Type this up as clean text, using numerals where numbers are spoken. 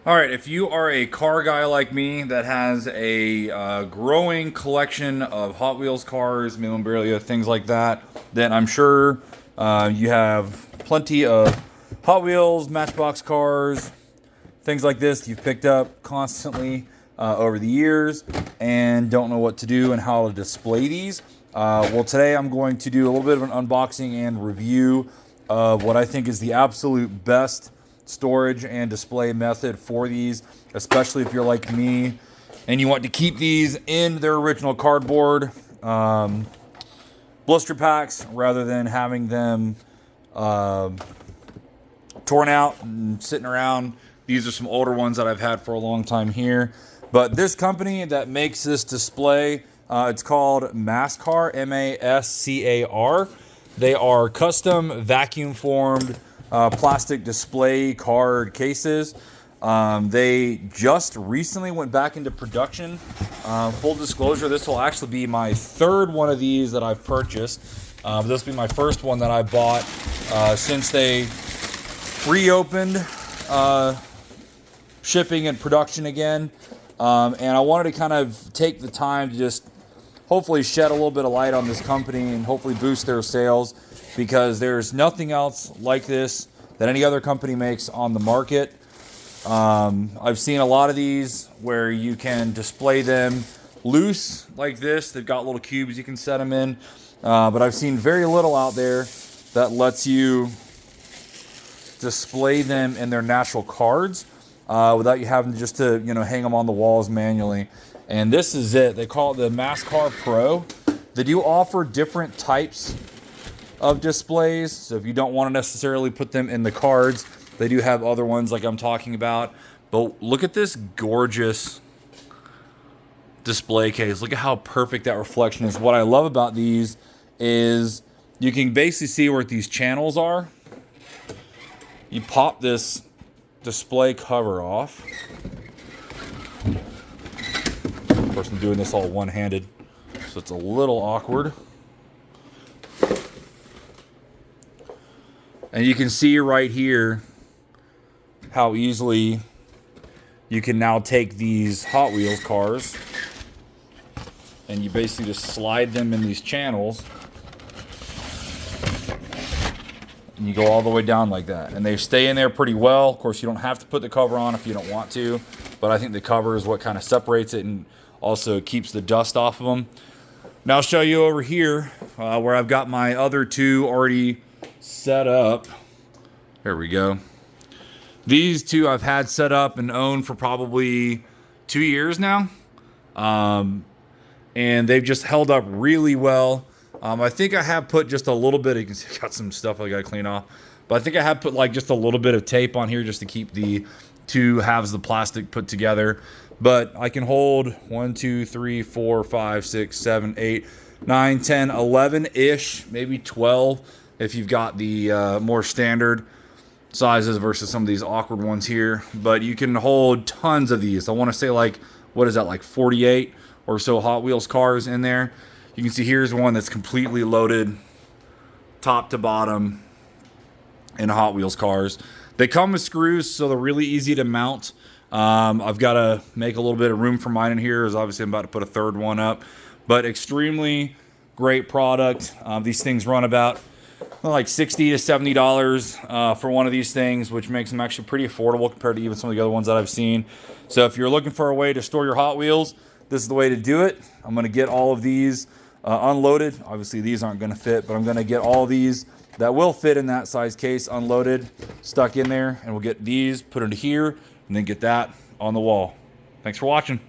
All right, if you are a car guy like me that has a growing collection of Hot Wheels cars, memorabilia, things like that, then I'm sure you have plenty of Hot Wheels, Matchbox cars, things like this you've picked up constantly over the years and don't know what to do and how to display these. Well, today I'm going to do a little bit of an unboxing and review of what I think is the absolute best storage and display method for these, especially if you're like me and you want to keep these in their original cardboard blister packs rather than having them torn out and sitting around. These are some older ones that I've had for a long time here. But this company that makes this display, it's called MASCAR, MASCAR. They are custom vacuum formed plastic display card cases. They just recently went back into production. Full disclosure, this will actually be my third one of these that I've purchased. This will be my first one that I bought since they reopened shipping and production again. And I wanted to kind of take the time to just hopefully shed a little bit of light on this company and hopefully boost their sales, because there's nothing else like this that any other company makes on the market. I've seen a lot of these where you can display them loose like this. They've got little cubes you can set them in. But I've seen very little out there that lets you display them in their natural cards without you having just to hang them on the walls manually. And this is it. They call it the MASCAR Pro. They do offer different types of displays, so if you don't want to necessarily put them in the cards, they do have other ones like I'm talking about. But look at this gorgeous display case. Look at how perfect that reflection is. What I love about these is you can basically see where these channels are. You pop this display cover off. Of course, I'm doing this all one-handed, so it's a little awkward. And you can see right here how easily you can now take these Hot Wheels cars and you basically just slide them in these channels. And you go all the way down like that. And they stay in there pretty well. Of course, you don't have to put the cover on if you don't want to, but I think the cover is what kind of separates it and also keeps the dust off of them. Now I'll show you over here where I've got my other two already set up. There we go. These two I've had set up and owned for probably 2 years now. And they've just held up really well. I think I have put just a little bit, you can see I got some stuff I gotta clean off, but I think I have put like just a little bit of tape on here just to keep the two halves of the plastic put together. But I can hold 1, 2, 3, 4, 5, 6, 7, 8, 9, 10, 11-ish, maybe 12 if you've got the more standard sizes versus some of these awkward ones here. But you can hold tons of these. I want to say like, what is that, like 48 or so Hot Wheels cars in there. You can see here's one that's completely loaded top to bottom in Hot Wheels cars. They come with screws, so they're really easy to mount. I've got to make a little bit of room for mine in here, as obviously I'm about to put a third one up. But extremely great product. These things run about like $60 to $70 for one of these things, which makes them actually pretty affordable compared to even some of the other ones that I've seen. So if you're looking for a way to store your Hot Wheels, this is the way to do it. I'm going to get all of these unloaded. Obviously these aren't going to fit, but I'm going to get all these that will fit in that size case unloaded, stuck in there, and we'll get these put into here and then get that on the wall. Thanks for watching.